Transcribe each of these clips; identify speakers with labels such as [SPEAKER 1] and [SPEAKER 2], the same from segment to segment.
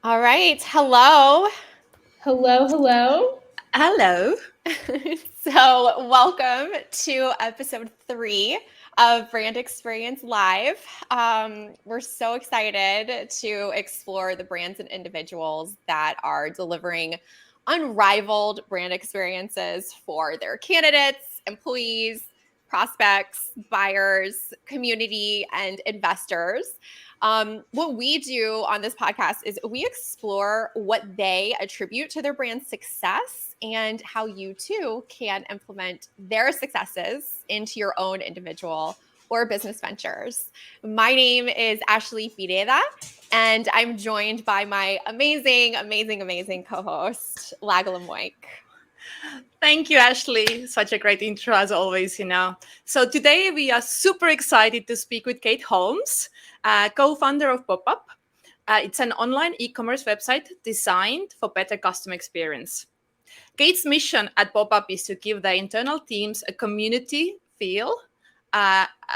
[SPEAKER 1] All right. Hello.
[SPEAKER 2] Hello, hello.
[SPEAKER 3] Hello.
[SPEAKER 1] So, welcome to episode 3 of Brand Experience Live. We're so excited to explore the brands and individuals that are delivering unrivaled brand experiences for their candidates, employees, prospects, buyers, community, and investors. What we do on this podcast is we explore what they attribute to their brand's success and how you too can implement their successes into your own individual or business ventures. My name is Ashley Fideda, and I'm joined by my amazing co host, Lagala Moik.
[SPEAKER 3] Thank you, Ashley. Such a great intro as always. So today we are super excited to speak with Cait Holmes, co-founder of Popup. It's an online e-commerce website designed for better customer experience. Cait's mission at Popup is to give the internal teams a community feel,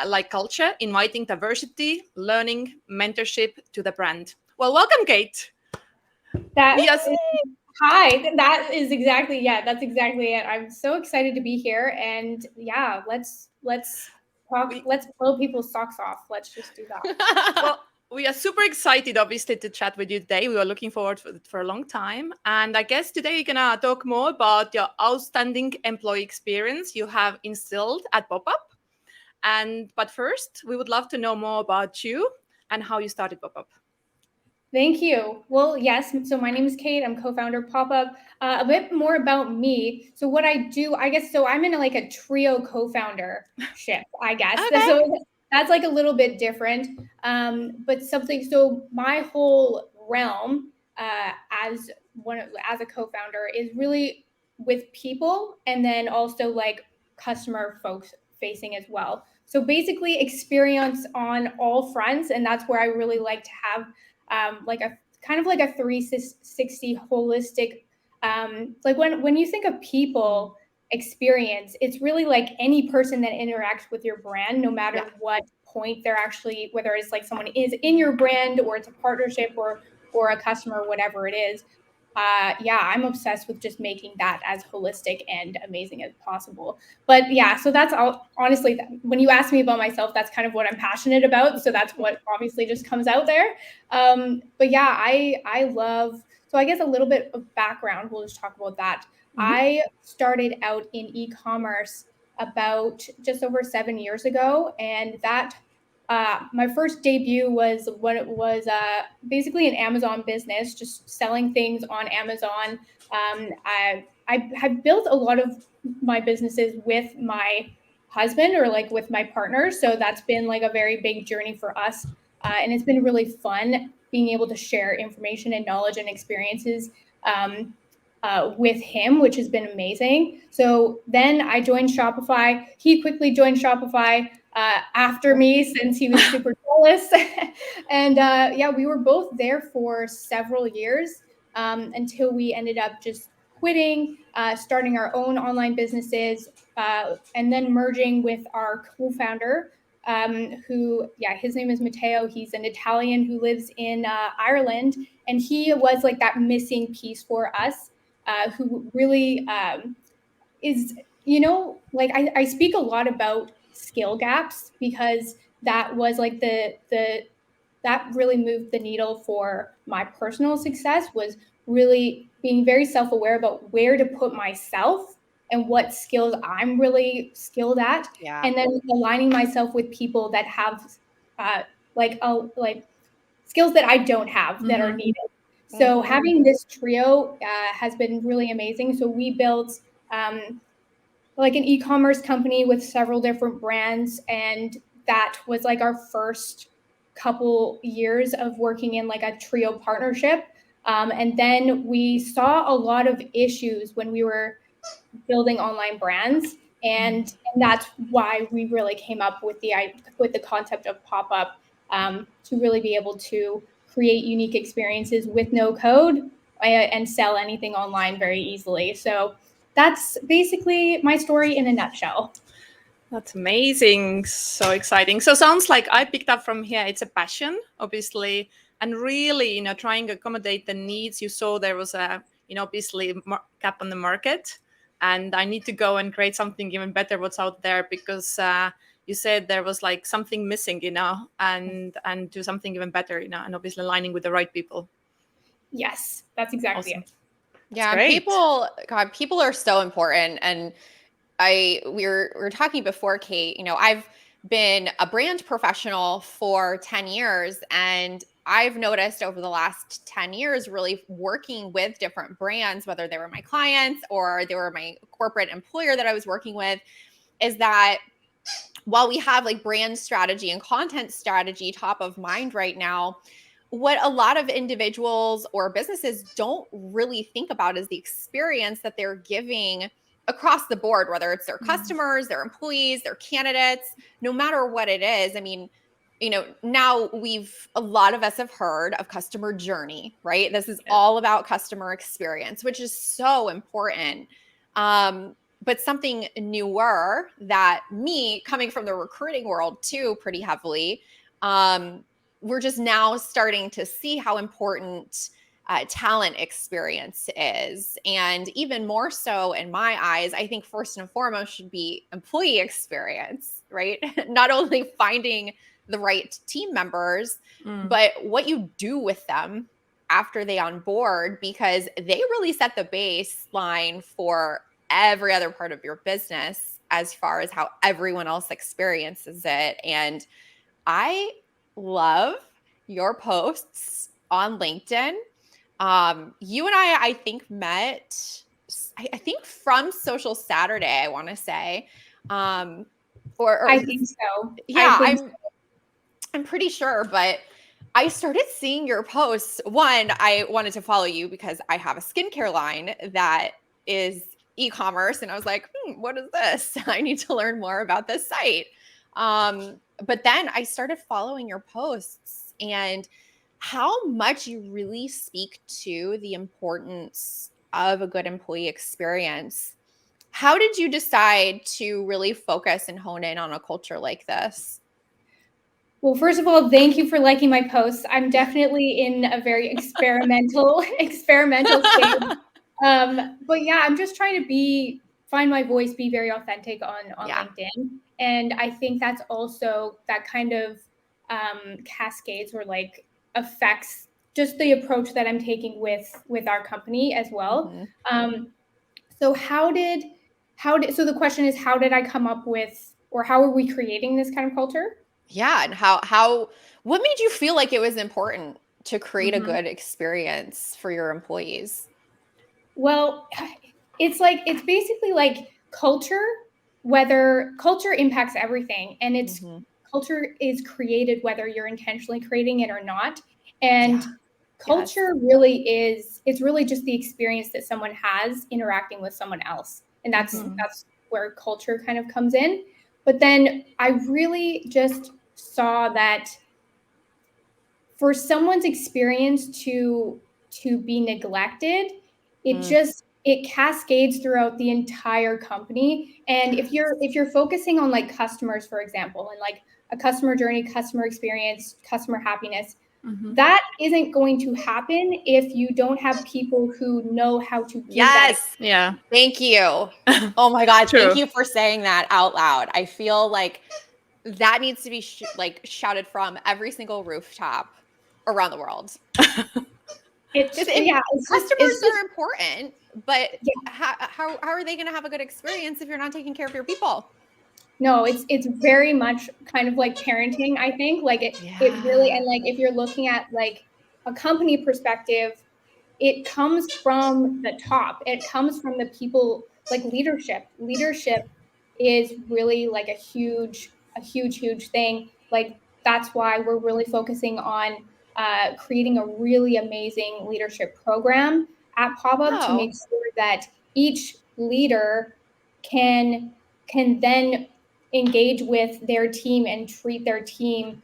[SPEAKER 3] like culture, inviting diversity, learning, mentorship to the brand. Well, welcome, Cait.
[SPEAKER 2] That
[SPEAKER 3] We are
[SPEAKER 2] Hi. That's exactly it. I'm so excited to be here and yeah, let's talk,
[SPEAKER 3] we,
[SPEAKER 2] let's blow people's socks off. Let's just do that.
[SPEAKER 3] well, we are super excited, obviously, to chat with you today. We were looking forward for a long time. And I guess today you're going to talk more about your outstanding employee experience you have instilled at Popup. But first, we would love to know more about you and how you started Popup.
[SPEAKER 2] Thank you. Well, yes. So my name is Cait. I'm co-founder of Popup. A bit more about me. So what I do, I guess, so I'm in a trio co-founder ship, I guess.
[SPEAKER 1] Okay.
[SPEAKER 2] So that's like a little bit different. But something. So my whole realm as as a co-founder is really with people, and then also like customer folks facing as well. So basically, experience on all fronts, and that's where I really like to have like a kind of like a 360 holistic, like when you think of people experience, it's really like any person that interacts with your brand, no matter
[SPEAKER 1] Yeah.
[SPEAKER 2] what point they're actually, whether it's like someone is in your brand or it's a partnership or a customer, whatever it is. Yeah, I'm obsessed with just making that as holistic and amazing as possible. But yeah, so that's all. Honestly, when you ask me about myself, that's kind of what I'm passionate about. So that's what obviously just comes out there. But yeah, I love. So I guess a little bit of background. We'll just talk about that.
[SPEAKER 3] Mhm.
[SPEAKER 2] I started out in e-commerce about just over 7 years ago, and that my first debut was when it was basically an Amazon business, just selling things on Amazon. I have built a lot of my businesses with my husband or like with my partner, so that's been like a very big journey for us, and it's been really fun being able to share information and knowledge and experiences. With him, which has been amazing. So then I joined Shopify. He quickly joined Shopify after me since he was super jealous. And yeah, we were both there for several years until we ended up just quitting, starting our own online businesses, and then merging with our co founder. Who, yeah, his name is Matteo. He's an Italian who lives in Ireland, and he was like that missing piece for us, who really is, like I speak a lot about skill gaps because that was like the that really moved the needle for my personal success, was really being very self-aware about where to put myself and what skills I'm really skilled at,
[SPEAKER 1] Yeah.
[SPEAKER 2] and then aligning myself with people that have uh, like skills that I don't have that are
[SPEAKER 3] Mhm.
[SPEAKER 2] needed. So
[SPEAKER 1] Mm-hmm.
[SPEAKER 2] having this trio has been really amazing. So we built um, like an e-commerce company with several different brands, and that was like our first couple years of working in like a trio partnership. And then we saw a lot of issues when we were building online brands, and that's why we really came up with the concept of Popup, to really be able to create unique experiences with no code, and sell anything online very easily. So that's basically my story in a nutshell.
[SPEAKER 3] That's amazing. So exciting. So sounds like I picked up from here. It's a passion, obviously, and really, trying to accommodate the needs. You saw there was a, obviously gap on the market, and I need to go and create something even better what's out there, because you said there was like something missing, and do something even better, and obviously aligning with the right people.
[SPEAKER 2] Yes, that's exactly
[SPEAKER 3] Awesome.
[SPEAKER 2] it.
[SPEAKER 1] Yeah,
[SPEAKER 3] great.
[SPEAKER 1] people are so important. And we were talking before, Cait, I've been a brand professional for 10 years, and I've noticed over the last 10 years really working with different brands, whether they were my clients or they were my corporate employer that I was working with, is that while we have like brand strategy and content strategy top of mind right now, what a lot of individuals or businesses don't really think about is the experience that they're giving across the board, whether it's their customers, their employees, their candidates, no matter what it is. I mean, now a lot of us have heard of customer journey, right? This is all about customer experience, which is so important. But something newer that me coming from the recruiting world too, pretty heavily, we're just now starting to see how important talent experience is. And even more so in my eyes, I think first and foremost should be employee experience, right? Not only finding the right team members, but what you do with them after they onboard, because they really set the baseline for every other part of your business as far as how everyone else experiences it. And I love your posts on LinkedIn. You and I think met, I think from Social Saturday, I want to say. Or
[SPEAKER 2] I think so.
[SPEAKER 1] Yeah, I'm pretty sure, but I started seeing your posts. One, I wanted to follow you because I have a skincare line that is e-commerce, and I was like, what is this? I need to learn more about this site. But then I started following your posts, and how much you really speak to the importance of a good employee experience. How did you decide to really focus and hone in on a culture like this?
[SPEAKER 2] Well, first of all, thank you for liking my posts. I'm definitely in a very experimental stage. But yeah, I'm just trying to find my voice, be very authentic on LinkedIn. And I think that's also that kind of cascades or like affects just the approach that I'm taking with our company as well. So so the question is, how did I come up with, or how are we creating this kind of culture?
[SPEAKER 1] Yeah, and what made you feel like it was important to create a good experience for your employees?
[SPEAKER 2] Well, it's basically like culture, whether culture impacts everything, and culture is created whether you're intentionally creating it or not. And culture really it's really just the experience that someone has interacting with someone else. And that's where culture kind of comes in. But then I really just saw that for someone's experience to be neglected, it cascades throughout the entire company. And if you're focusing on like customers, for example, and like a customer journey, customer experience, customer happiness, that isn't going to happen if you don't have people who know how to give that.
[SPEAKER 3] Yeah.
[SPEAKER 1] Thank you. Oh my God. Thank you for saying that out loud. I feel like that needs to be shouted from every single rooftop around the world. Customers are important, but how are they going to have a good experience if you're not taking care of your people?
[SPEAKER 2] No, it's very much kind of like parenting, I think. Like it really, and like if you're looking at like a company perspective, it comes from the top. It comes from the people, like leadership. Leadership is really like a huge thing. Like that's why we're really focusing on creating a really amazing leadership program at Popup to make sure that each leader can then engage with their team and treat their team,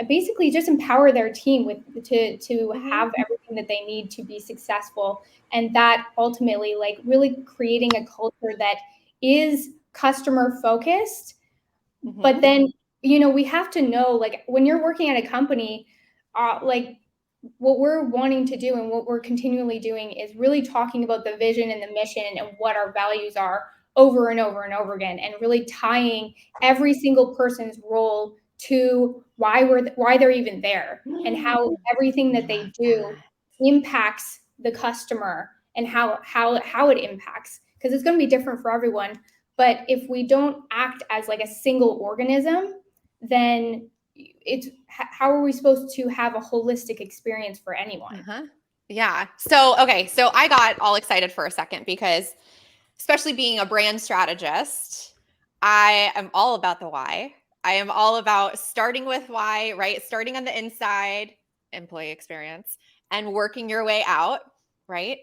[SPEAKER 2] basically just empower their team to have everything that they need to be successful. And that ultimately, like really creating a culture that is customer focused. But then, we have to know, like when you're working at a company, like what we're wanting to do and what we're continually doing is really talking about the vision and the mission and what our values are over and over and over again, and really tying every single person's role to why they're even there, and how everything that they do impacts the customer, and how it impacts, because it's going to be different for everyone. But if we don't act as like a single organism, then it's how are we supposed to have a holistic experience for anyone?
[SPEAKER 1] Yeah. So, okay. So I got all excited for a second because, especially being a brand strategist, I am all about the why. I am all about starting with why, right? Starting on the inside, employee experience, and working your way out, right?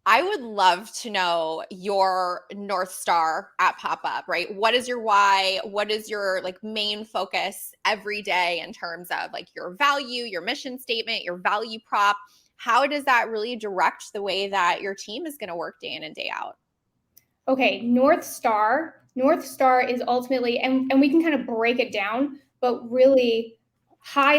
[SPEAKER 1] I would love to know your North Star at Popup, right? What is your why? What is your like main focus every day in terms of like your value, your mission statement, your value prop? How does that really direct the way that your team is going to work day in and day out?
[SPEAKER 2] Okay, North Star. North Star is ultimately, and we can kind of break it down, but really high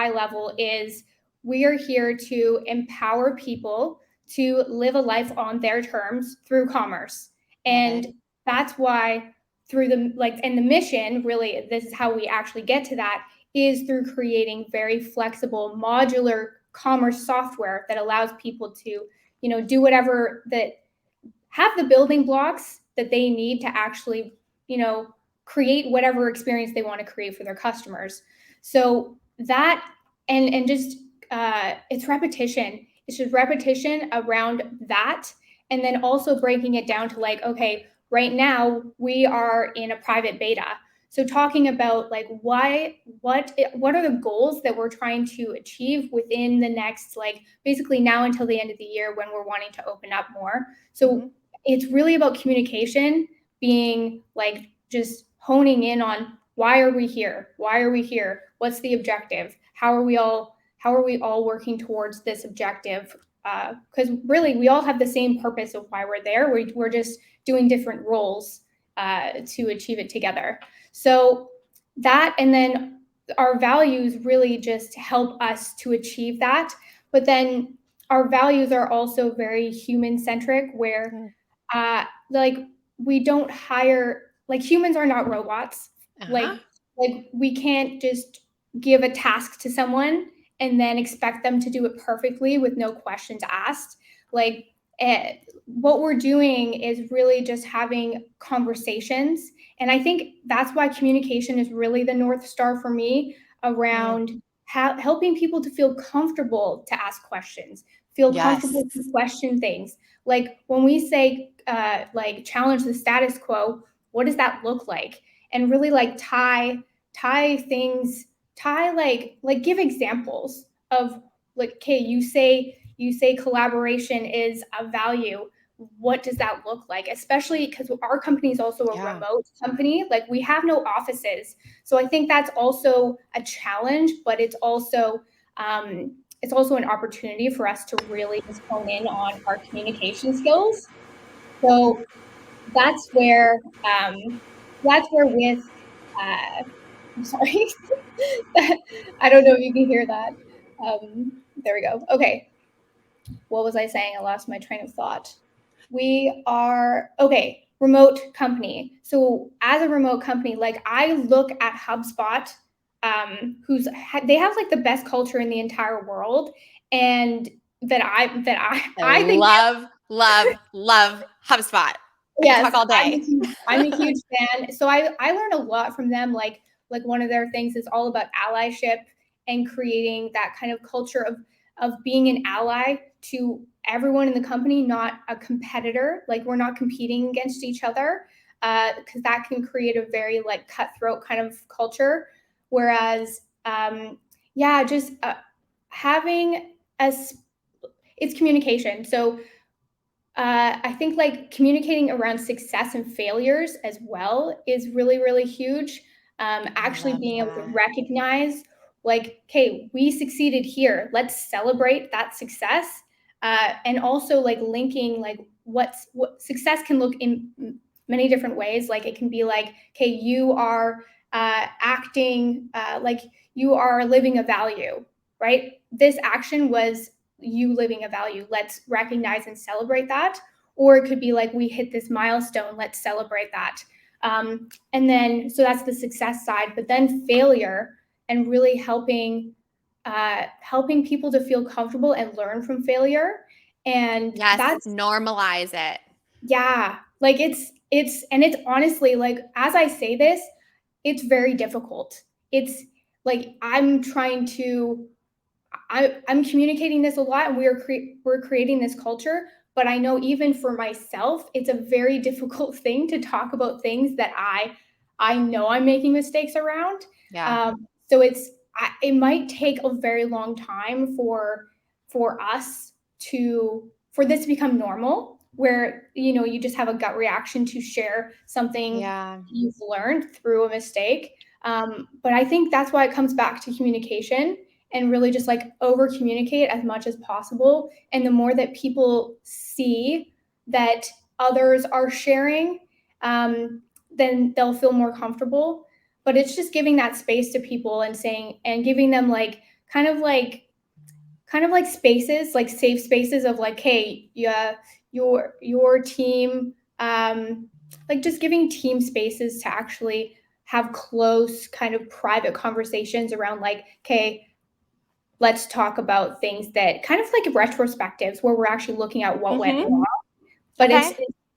[SPEAKER 2] level is we are here to empower people to live a life on their terms through commerce. And that's why through the like, and the mission, really, this is how we actually get to that, is through creating very flexible modular commerce software that allows people to, do whatever that, have the building blocks that they need to actually, create whatever experience they want to create for their customers. So that, and just it's repetition. It's just repetition around that, and then also breaking it down to like, okay, right now we are in a private beta. So talking about like what are the goals that we're trying to achieve within the next, like, basically now until the end of the year when we're wanting to open up more. So it's really about communication, being like just honing in on why are we here? Why are we here? What's the objective? How are we all working towards this objective? Because really, we all have the same purpose of why we're there. We're just doing different roles to achieve it together. So that, and then our values really just help us to achieve that. But then our values are also very human centric, where like we don't hire, like, humans are not robots. Like we can't just give a task to someone and then expect them to do it perfectly with no questions asked. Like, what we're doing is really just having conversations, and I think that's why communication is really the North Star for me, around helping people to feel comfortable to ask questions, feel comfortable to question things. Like when we say like challenge the status quo, what does that look like? And really like tie things, like give examples of like, okay, you say collaboration is a value. What does that look like? Especially because our company is also a remote company. Like, we have no offices. So I think that's also a challenge, but it's also an opportunity for us to really just hone in on our communication skills. So that's where with I'm sorry. I don't know if you can hear that. There we go. Okay. What was I saying? I lost my train of thought. We are okay, remote company. So as a remote company, like, I look at HubSpot, they have like the best culture in the entire world, and I think
[SPEAKER 1] love HubSpot. I
[SPEAKER 2] yes,
[SPEAKER 1] can talk all day.
[SPEAKER 2] I'm a huge fan. So I learned a lot from them. Like one of their things is all about allyship and creating that kind of culture of being an ally to everyone in the company, not a competitor. Like, we're not competing against each other, because that can create a very like cutthroat kind of culture. Whereas, just having it's communication. So I think like communicating around success and failures as well is really, really huge. Actually being able to recognize, like, okay, we succeeded here. Let's celebrate that success. And also like linking like what success can look in many different ways. Like, it can be like, okay, you are acting like you are living a value, right? This action was you living a value. Let's recognize and celebrate that. Or it could be like, we hit this milestone. Let's celebrate that. And then, so that's the success side. But then failure, and really helping people to feel comfortable and learn from failure. And
[SPEAKER 1] yes, normalize it.
[SPEAKER 2] Yeah, like it's honestly, like, as I say this, it's very difficult. It's like I'm communicating this a lot, and we're creating this culture. But I know even for myself, it's a very difficult thing to talk about things that I know I'm making mistakes around.
[SPEAKER 1] Yeah.
[SPEAKER 2] So it might take a very long time for us for this to become normal, where you just have a gut reaction to share something you've learned through a mistake. But I think that's why it comes back to communication, and really just like over communicate as much as possible. And the more that people see that others are sharing, then they'll feel more comfortable. But it's just giving that space to people and saying, and giving them like kind of like spaces, like safe spaces of like, hey, yeah, your team, like just giving team spaces to actually have close kind of private conversations around like, okay, let's talk about things that kind of like retrospectives, where we're actually looking at what went wrong. But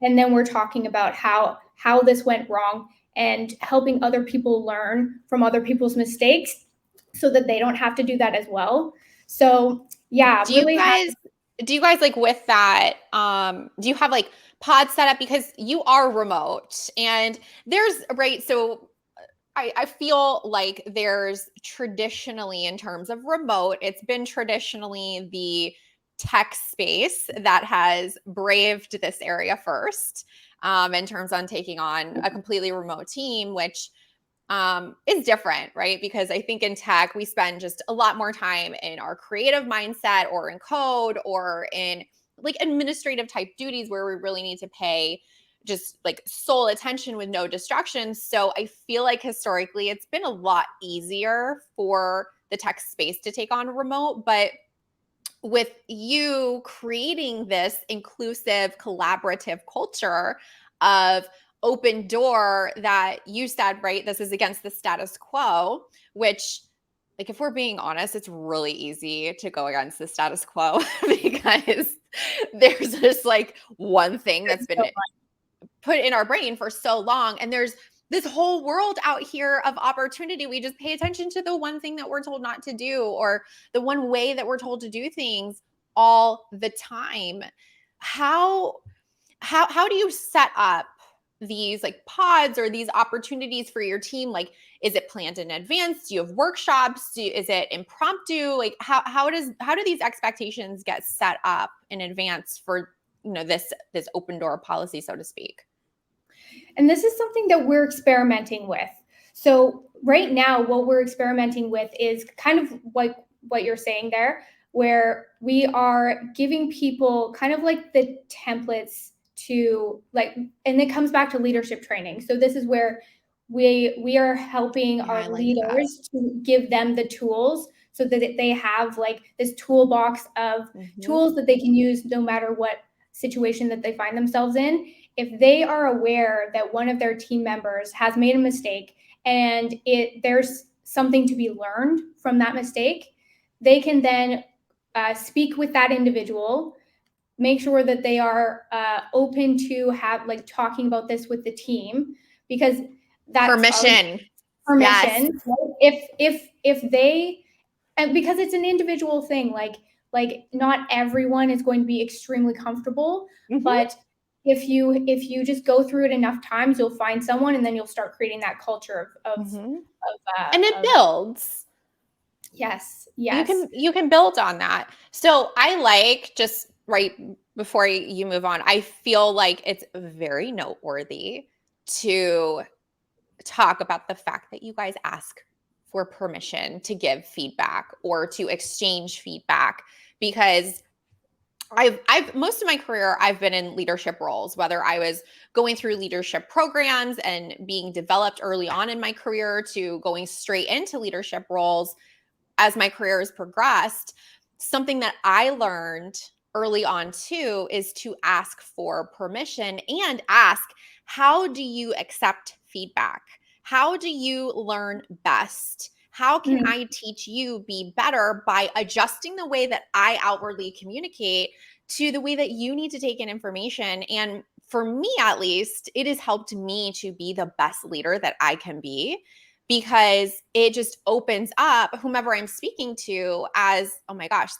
[SPEAKER 2] and then we're talking about how this went wrong, and helping other people learn from other people's mistakes so that they don't have to do that as well. So yeah,
[SPEAKER 1] do you guys like with that, do you have like pods set up, because you are remote and there's so I feel like there's traditionally, in terms of remote, it's been traditionally the tech space that has braved this area first, in terms on taking on a completely remote team, which is different, right? Because I think in tech, we spend just a lot more time in our creative mindset, or in code, or in like administrative type duties where we really need to pay just like sole attention with no distractions. So I feel like historically it's been a lot easier for the tech space to take on remote. But with you creating this inclusive, collaborative culture of open door, that you said, right, this is against the status quo, which, like, if we're being honest, it's really easy to go against the status quo because there's just like one thing that's been put in our brain for so long, and there's this whole world out here of opportunity. We just pay attention to the one thing that we're told not to do, or the one way that we're told to do things all the time. How do you set up these like pods or these opportunities for your team? Like, is it planned in advance? Do you have workshops? Is it impromptu? Like, how do these expectations get set up in advance for this open door policy, so to speak?
[SPEAKER 2] And this is something that we're experimenting with. So right now, what we're experimenting with is kind of like what you're saying there, where we are giving people kind of like the templates to like, and it comes back to leadership training. So this is where we are helping our leaders to give them the tools, so that they have like this toolbox of tools that they can use no matter what situation that they find themselves in. If they are aware that one of their team members has made a mistake, and there's something to be learned from that mistake, they can then speak with that individual, make sure that they are open to have like talking about this with the team, because that's
[SPEAKER 1] permission.
[SPEAKER 2] Yes. If they, and because it's an individual thing, like not everyone is going to be extremely comfortable, but if you just go through it enough times, you'll find someone, and then you'll start creating that culture of
[SPEAKER 1] and it builds.
[SPEAKER 2] Yes.
[SPEAKER 1] You can build on that. So I like, just right before you move on, I feel like it's very noteworthy to talk about the fact that you guys ask for permission to give feedback or to exchange feedback, because I've most of my career, I've been in leadership roles, whether I was going through leadership programs and being developed early on in my career, to going straight into leadership roles. as my career has progressed, something that I learned early on too is to ask for permission and ask, how do you accept feedback? How do you learn best? How can I teach you be better by adjusting the way that I outwardly communicate to the way that you need to take in information? And for me, at least, it has helped me to be the best leader that I can be, because it just opens up whomever I'm speaking to as, oh my gosh,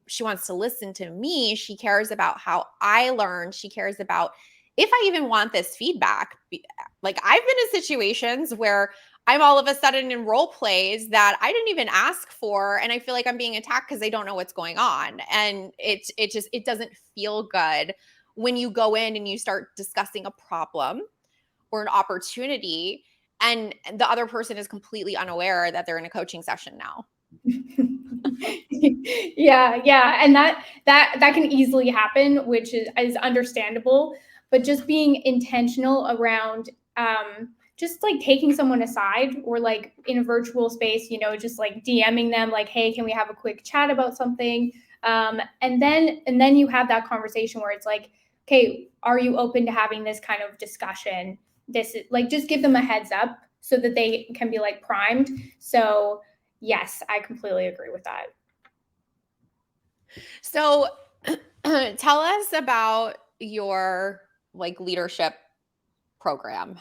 [SPEAKER 1] she wants to listen to me. She cares about how I learn. She cares about if I even want this feedback. Like, I've been in situations where I'm all of a sudden in role plays that I didn't even ask for, and I feel like I'm being attacked because they don't know what's going on. And it doesn't feel good when you go in and you start discussing a problem or an opportunity and the other person is completely unaware that they're in a coaching session now.
[SPEAKER 2] Yeah, and that can easily happen, which is understandable. But just being intentional around just like taking someone aside, or like in a virtual space, just like DMing them, like, hey, can we have a quick chat about something? And then you have that conversation where it's like, okay, are you open to having this kind of discussion? This is like, just give them a heads up so that they can be like primed. So yes, I completely agree with that.
[SPEAKER 1] So tell us about your like leadership program.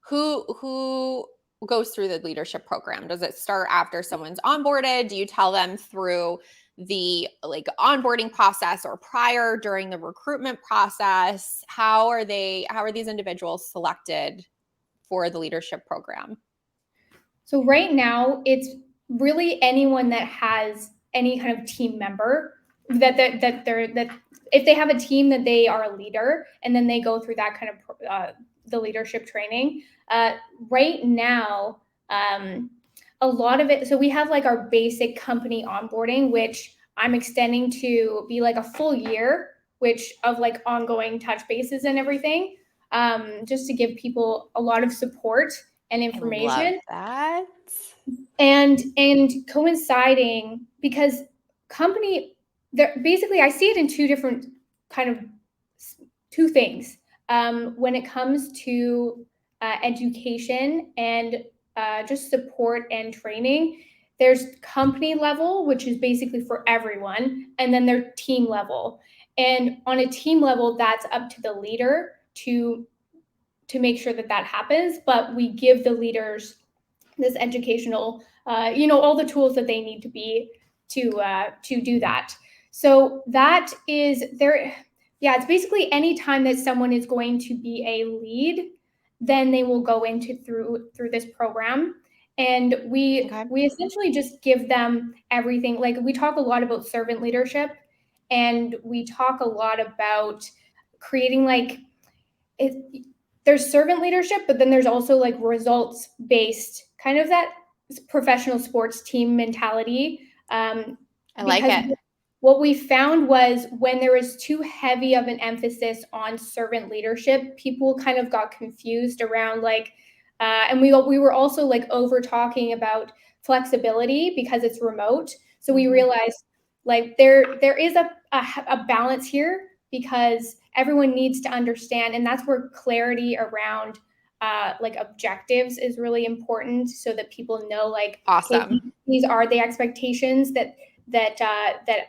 [SPEAKER 1] Who goes through the leadership program? Does it start after someone's onboarded? Do you tell them through the like onboarding process, or prior, during the recruitment process? How are these individuals selected for the leadership program?
[SPEAKER 2] So right now, it's really anyone that has any kind of team member that if they have a team, that they are a leader, and then they go through that kind of the leadership training. Right now, a lot of it. So we have like our basic company onboarding, which I'm extending to be like a full year, which of like ongoing touch bases and everything, just to give people a lot of support and information.
[SPEAKER 1] I love that.
[SPEAKER 2] And coinciding, because company, there basically, I see it in two things. When it comes to education and just support and training, there's company level, which is basically for everyone, and then there's team level. And on a team level, that's up to the leader to make sure that happens. But we give the leaders this educational, all the tools that they need to be to do that. So that is there. Yeah, it's basically any time that someone is going to be a lead, then they will go into through this program. And we essentially just give them everything. Like, we talk a lot about servant leadership, and we talk a lot about creating like it. There's servant leadership, but then there's also like results based, kind of that professional sports team mentality.
[SPEAKER 1] I like it.
[SPEAKER 2] What we found was, when there was too heavy of an emphasis on servant leadership, people kind of got confused around like, and we were also like over talking about flexibility because it's remote. So we realized like there is a balance here, because everyone needs to understand, and that's where clarity around like objectives is really important, so that people know like,
[SPEAKER 1] awesome,
[SPEAKER 2] okay, these are the expectations that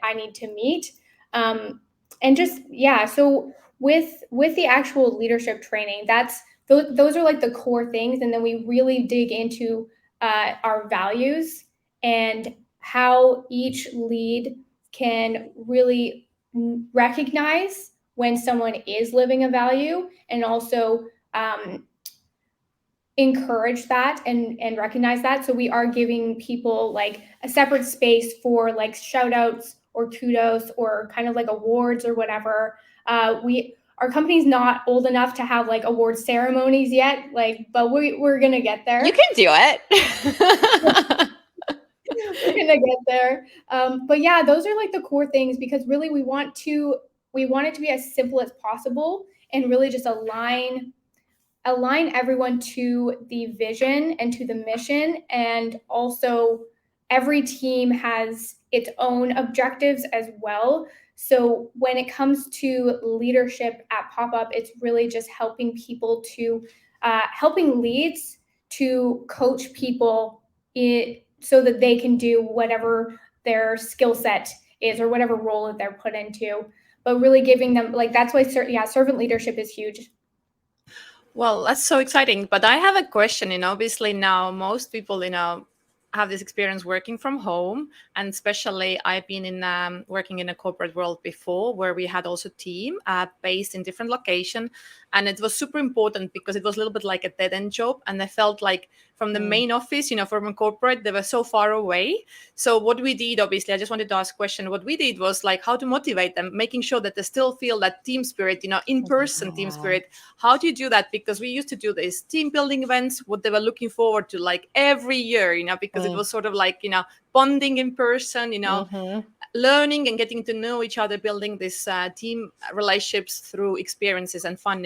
[SPEAKER 2] I need to meet. And just, yeah, so with the actual leadership training, those are like the core things, and then we really dig into our values and how each lead can really recognize when someone is living a value, and also encourage that and recognize that. So we are giving people like a separate space for like shout outs or kudos or kind of like awards or whatever. Our company's not old enough to have like award ceremonies yet, like, but we're gonna get there.
[SPEAKER 1] You can do it.
[SPEAKER 2] We're gonna get there. But yeah, those are like the core things, because really we want it to be as simple as possible, and really just align everyone to the vision and to the mission, and also every team has its own objectives as well. So when it comes to leadership at Popup, it's really just helping people to helping leads to coach people so that they can do whatever their skill set is or whatever role that they're put into. But really giving them, like, that's why servant leadership is huge.
[SPEAKER 3] Well, that's so exciting. But I have a question. Obviously now most people, have this experience working from home, and especially I've been in working in a corporate world before, where we had also team based in different location, and it was super important because it was a little bit like a dead end job, and I felt like from the main office, from a corporate, they were so far away. So what we did, obviously, I just wanted to ask a question. What we did was like how to motivate them, making sure that they still feel that team spirit, in person team spirit. How do you do that? Because we used to do these team building events, what they were looking forward to like every year, because it was sort of like, bonding in person, learning and getting to know each other, building this team relationships through experiences and fun.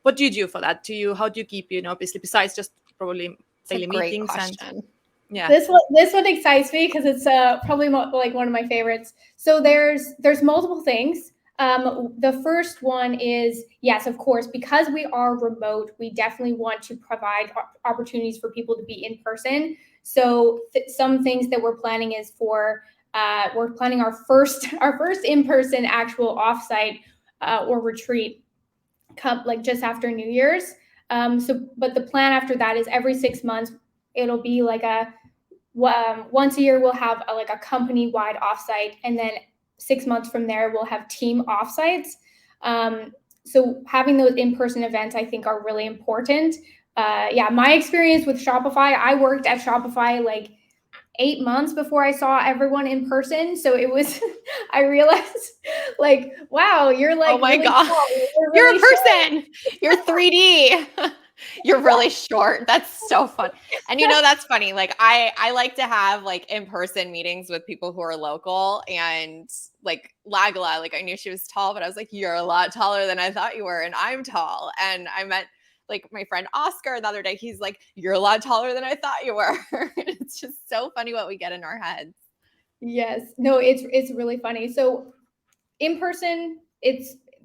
[SPEAKER 3] What do you do for that? How do you keep, obviously, besides just probably daily meetings
[SPEAKER 1] question.
[SPEAKER 3] and yeah.
[SPEAKER 2] This one excites me because it's probably like one of my favorites. So there's multiple things. The first one is, yes, of course, because we are remote, we definitely want to provide opportunities for people to be in person. So some things that we're planning is we're planning our first in-person actual offsite or retreat like just after New Year's. But the plan after that is every 6 months, it'll be like once a year we'll have like a company-wide offsite, and then 6 months from there we'll have team offsites. So having those in-person events, I think, are really important. My experience with Shopify, I worked at Shopify like 8 months before I saw everyone in person. So it was, I realized like, wow, you're like,
[SPEAKER 1] oh my
[SPEAKER 2] really
[SPEAKER 1] God,
[SPEAKER 2] you're
[SPEAKER 1] you're
[SPEAKER 2] really
[SPEAKER 1] a person, you're 3D. You're really short. That's so fun. And that's funny. Like I like to have like in-person meetings with people who are local, and like Lagla, like I knew she was tall, but I was like, you're a lot taller than I thought you were. And I'm tall. And I met like my friend Oscar the other day. He's like, you're a lot taller than I thought you were. It's just so funny what we get in our heads.
[SPEAKER 2] Yes. No, it's really funny. So in person,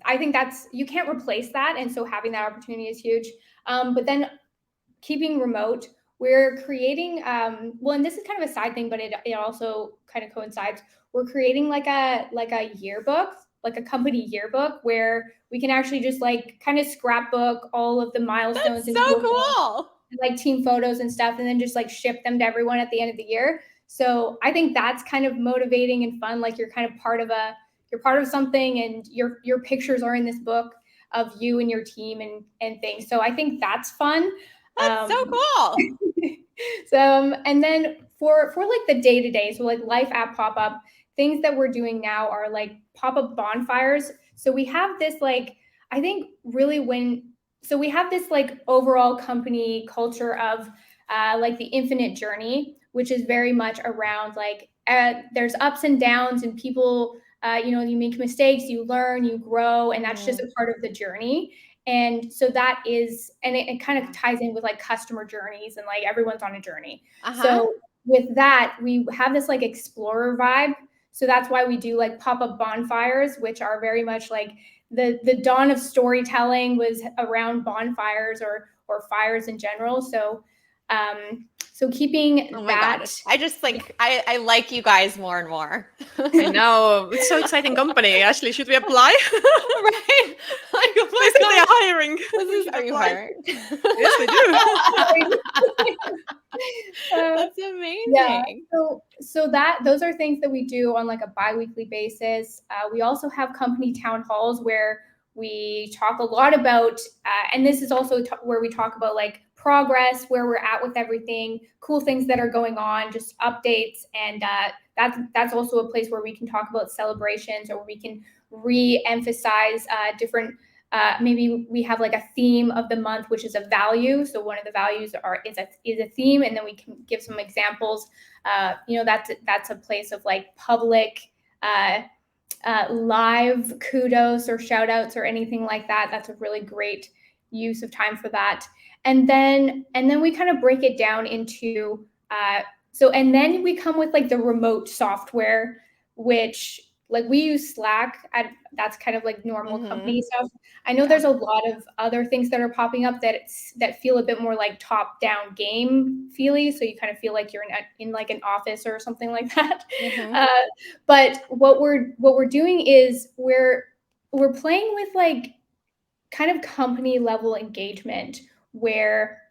[SPEAKER 2] I think you can't replace that. And so having that opportunity is huge. But then keeping remote, we're creating, and this is kind of a side thing, but it also kind of coincides. We're creating like a yearbook, like a company yearbook, where we can actually just like kind of scrapbook all of the milestones.
[SPEAKER 1] That's so cool.
[SPEAKER 2] And like team photos and stuff, and then just like ship them to everyone at the end of the year. So I think that's kind of motivating and fun. Like you're kind of part of something, and your pictures are in this book of you and your team and things. So I think that's fun.
[SPEAKER 1] That's so cool.
[SPEAKER 2] So and then for like the day-to-day, so like life at Popup, things that we're doing now are like pop-up bonfires. So we have this like, I think really we have this like overall company culture of like the infinite journey, which is very much around like there's ups and downs, and people you make mistakes, you learn, you grow, and that's just a part of the journey. And so that is, and it kind of ties in with like customer journeys, and like everyone's on a journey. So with that, we have this like explorer vibe. So that's why we do like pop-up bonfires, which are very much like the dawn of storytelling was around bonfires or fires in general. So keeping that.
[SPEAKER 1] Gosh. I just like I like you guys more and more.
[SPEAKER 3] I know, it's so exciting company. Ashley, should we apply?
[SPEAKER 1] Right? Like,
[SPEAKER 3] basically they are hiring.
[SPEAKER 1] Are you hiring?
[SPEAKER 3] Yes, they do.
[SPEAKER 1] That's amazing.
[SPEAKER 2] Yeah. So those are things that we do on like a bi-weekly basis. We also have company town halls where we talk a lot about, and this is also where we talk about like progress, where we're at with everything, cool things that are going on, just updates. And that's also a place where we can talk about celebrations, or we can re-emphasize different, maybe we have like a theme of the month, which is a value. So one of the values is a theme, and then we can give some examples. That's a place of like public live kudos or shout outs or anything like that. That's a really great use of time for that. And then we kind of break it down into So, and then we come with like the remote software, which like we use Slack. That's kind of like normal company stuff. I know there's a lot of other things that are popping up that feel a bit more like top down game feely. So you kind of feel like you're in like an office or something like that. But what we're doing is we're playing with like kind of company level engagement where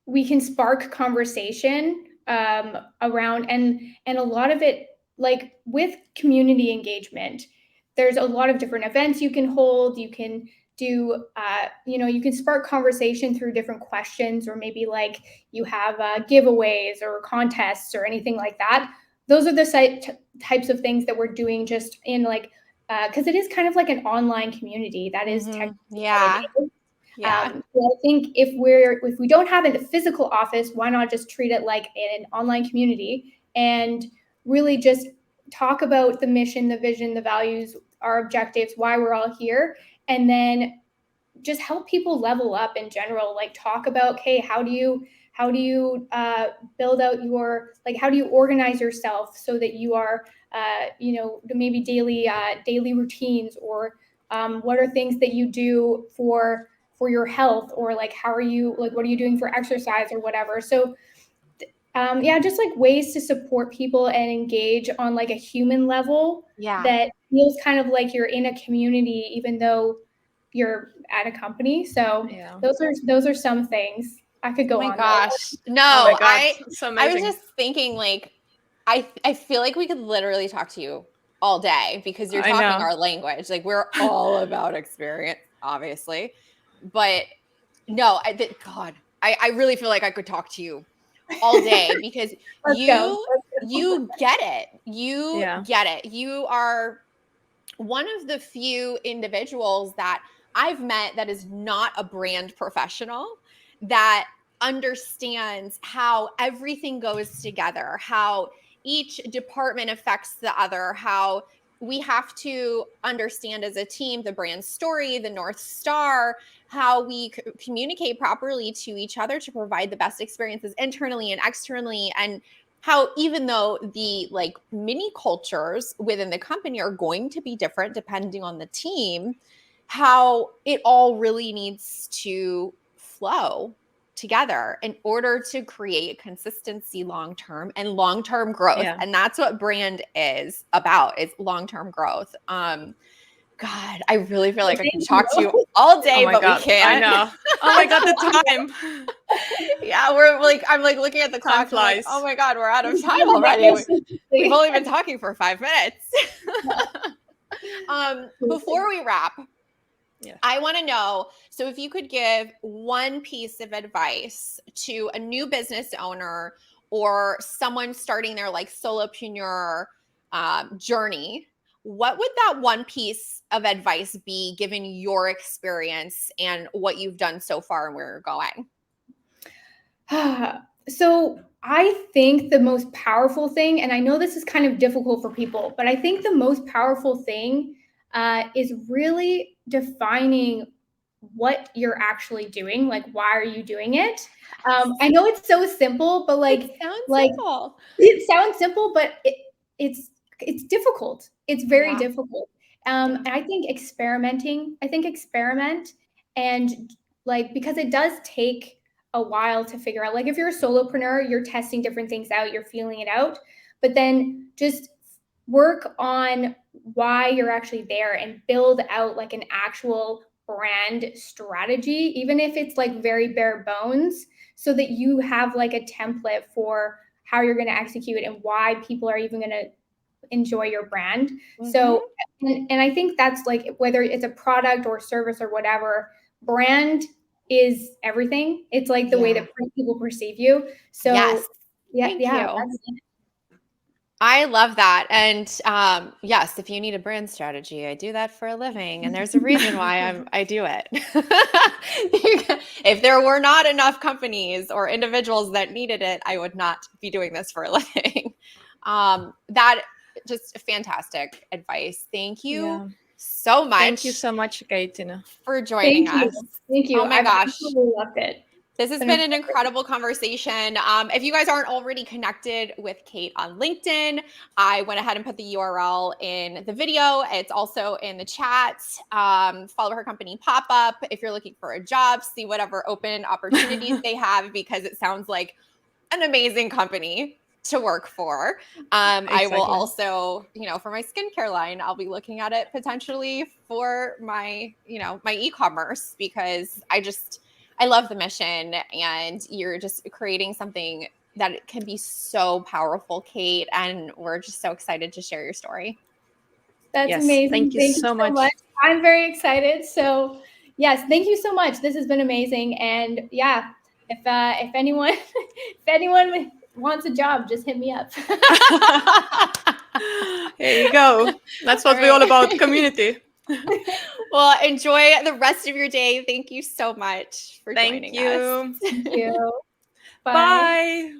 [SPEAKER 2] we can spark conversation around, and a lot of it, like with community engagement, there's a lot of different events you can hold. You can do you can spark conversation through different questions, or maybe like you have giveaways or contests or anything like that. Those are the types of things that we're doing just in like because it is kind of like an online community. That is technically what it is. So I think if we don't have a physical office, why not just treat it like an online community and really just talk about the mission, the vision, the values, our objectives, why we're all here, and then just help people level up in general. Like talk about, okay, how do you build out your, like, how do you organize yourself so that you are maybe daily routines, or what are things that you do for your health, or like how are you, like what are you doing for exercise or whatever. So just like ways to support people and engage on like a human level that feels kind of like you're in a community even though you're at a company. So those are some things. I could go on.
[SPEAKER 1] Oh my gosh. No,
[SPEAKER 3] oh my God. So
[SPEAKER 1] I was just thinking like I feel like we could literally talk to you all day because you're talking our language. Like we're all about experience, obviously. But no, I really feel like I could talk to you all day because you get it. You get it. You are one of the few individuals that I've met that is not a brand professional that understands how everything goes together, how each department affects the other, how we have to understand as a team the brand story, the North Star, how we communicate properly to each other to provide the best experiences internally and externally, and how even though the like mini cultures within the company are going to be different depending on the team, how it all really needs to flow together in order to create consistency long-term and long-term growth. And that's what brand is about, is long-term growth. God, I really feel like I can talk to you all day, but we can't.
[SPEAKER 3] I know. Oh my God, the time.
[SPEAKER 1] We're like, I'm like looking at the clock. Like, oh my God, we're out of time already. We've only been talking for 5 minutes. Before we wrap, I want to know, so if you could give one piece of advice to a new business owner or someone starting their like solopreneur journey, what would that one piece of advice be given your experience and what you've done so far and where you're going?
[SPEAKER 2] So I think the most powerful thing, and I know this is kind of difficult for people, but I think the most powerful thing is really defining what you're actually doing. Like, why are you doing it? I know it's so simple, but
[SPEAKER 1] simple.
[SPEAKER 2] It sounds simple, but it's difficult. It's very difficult. And I think experiment, and like, because it does take a while to figure out, like if you're a solopreneur, you're testing different things out, you're feeling it out, but then just work on why you're actually there and build out like an actual brand strategy, even if it's like very bare bones, so that you have like a template for how you're going to execute and why people are even going to enjoy your brand. So, and I think that's like, whether it's a product or service or whatever, brand is everything. It's like the way that people perceive you. So
[SPEAKER 1] Thank you. I love that. And yes, if you need a brand strategy, I do that for a living. And there's a reason why I do it. If there were not enough companies or individuals that needed it, I would not be doing this for a living. That just fantastic advice. Thank you so much.
[SPEAKER 3] Thank you so much, Cait,
[SPEAKER 1] for joining us.
[SPEAKER 2] Thank you.
[SPEAKER 1] Oh my gosh.
[SPEAKER 2] I absolutely loved it.
[SPEAKER 1] This has been an incredible conversation. If you guys aren't already connected with Cait on LinkedIn, I went ahead and put the URL in the video. It's also in the chat. Follow her company Popup if you're looking for a job, see whatever open opportunities they have, because it sounds like an amazing company to work for. I will also, for my skincare line, I'll be looking at it potentially for my, my e-commerce, because I love the mission, and you're just creating something that it can be so powerful, Cait, and we're just so excited to share your story.
[SPEAKER 2] That's
[SPEAKER 3] yes,
[SPEAKER 2] amazing.
[SPEAKER 3] Thank you so much.
[SPEAKER 2] I'm very excited. So yes, thank you so much. This has been amazing. And yeah, if anyone wants a job, just hit me up.
[SPEAKER 3] There you go. That's what we're all about, community.
[SPEAKER 1] Well, enjoy the rest of your day. Thank you so much for joining us.
[SPEAKER 2] Thank you.
[SPEAKER 3] Bye.